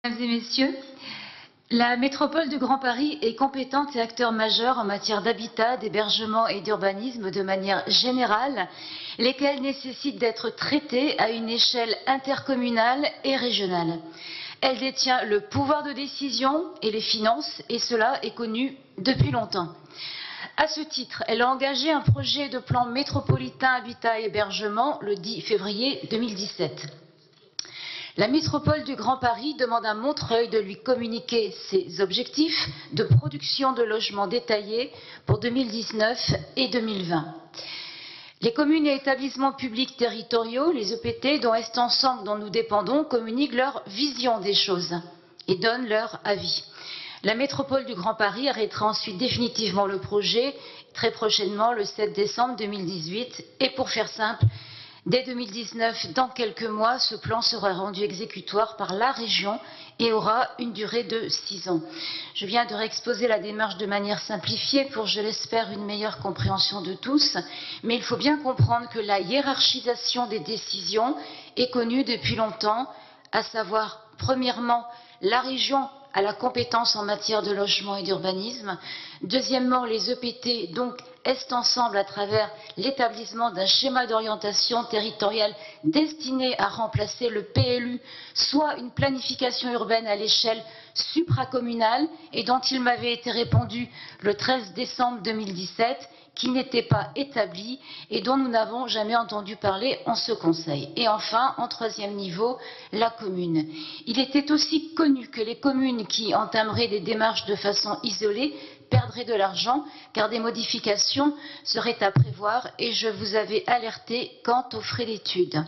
Mesdames et messieurs, la métropole du Grand Paris est compétente et acteur majeur en matière d'habitat, d'hébergement et d'urbanisme de manière générale, lesquels nécessitent d'être traités à une échelle intercommunale et régionale. Elle détient le pouvoir de décision et les finances, et cela est connu depuis longtemps. À ce titre, elle a engagé un projet de plan métropolitain habitat et hébergement le 10 février 2017. La métropole du Grand Paris demande à Montreuil de lui communiquer ses objectifs de production de logements détaillés pour 2019 et 2020. Les communes et établissements publics territoriaux, les EPT, dont Est Ensemble, dont nous dépendons, communiquent leur vision des choses et donnent leur avis. La métropole du Grand Paris arrêtera ensuite définitivement le projet, très prochainement, le 7 décembre 2018. Et pour faire simple, dès 2019, dans quelques mois, ce plan sera rendu exécutoire par la région et aura une durée de 6 ans. Je viens de réexposer la démarche de manière simplifiée pour, je l'espère, une meilleure compréhension de tous. Mais il faut bien comprendre que la hiérarchisation des décisions est connue depuis longtemps, à savoir, premièrement, la région a la compétence en matière de logement et d'urbanisme. Deuxièmement, les EPT, donc, Est Ensemble à travers l'établissement d'un schéma d'orientation territoriale destiné à remplacer le PLU, soit une planification urbaine à l'échelle supracommunale et dont il m'avait été répondu le 13 décembre 2017, qui n'était pas établie et dont nous n'avons jamais entendu parler en ce Conseil. Et enfin, en troisième niveau, la commune. Il était aussi connu que les communes qui entameraient des démarches de façon isolée perdraient de l'argent car des modifications seraient à prévoir et je vous avais alerté quant aux frais d'études.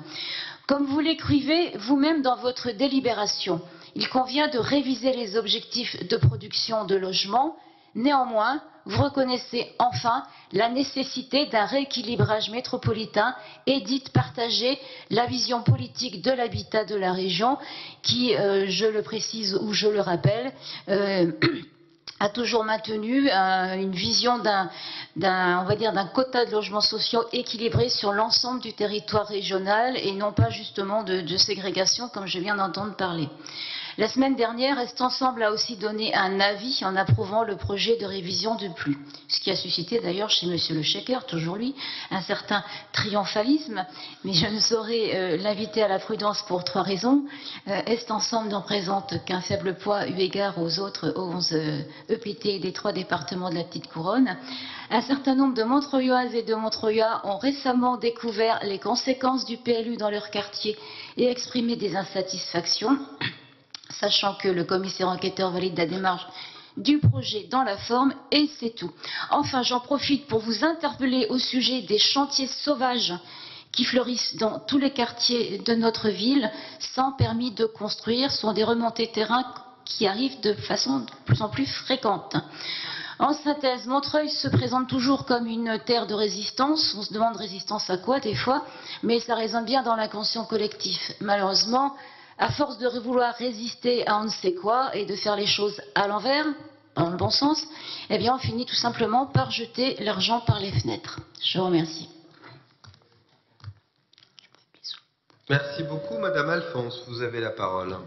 Comme vous l'écrivez vous-même dans votre délibération, il convient de réviser les objectifs de production de logements. Néanmoins, vous reconnaissez enfin la nécessité d'un rééquilibrage métropolitain et dites partager la vision politique de l'habitat de la région qui, je le précise ou je le rappelle, a toujours maintenu une vision d'un quota de logements sociaux équilibré sur l'ensemble du territoire régional et non pas justement de ségrégation comme je viens d'entendre parler. La semaine dernière, Est Ensemble a aussi donné un avis en approuvant le projet de révision du PLU, ce qui a suscité d'ailleurs chez M. Le Checker, toujours lui, un certain triomphalisme, mais je ne saurais l'inviter à la prudence pour 3 raisons. Est Ensemble n'en présente qu'un faible poids eu égard aux autres 11 EPT des 3 départements de la Petite Couronne. Un certain nombre de Montreuilloises et de Montreuillois ont récemment découvert les conséquences du PLU dans leur quartier et exprimé des insatisfactions, sachant que le commissaire enquêteur valide la démarche du projet dans la forme, et c'est tout. Enfin, j'en profite pour vous interpeller au sujet des chantiers sauvages qui fleurissent dans tous les quartiers de notre ville, sans permis de construire. Ce sont des remontées de terrain qui arrivent de façon de plus en plus fréquente. En synthèse, Montreuil se présente toujours comme une terre de résistance. On se demande résistance à quoi des fois, mais ça résonne bien dans l'inconscient collectif. Malheureusement, à force de vouloir résister à on ne sait quoi et de faire les choses à l'envers, dans le bon sens, eh bien on finit tout simplement par jeter l'argent par les fenêtres. Je vous remercie. Merci beaucoup, Madame Alphonse. Vous avez la parole.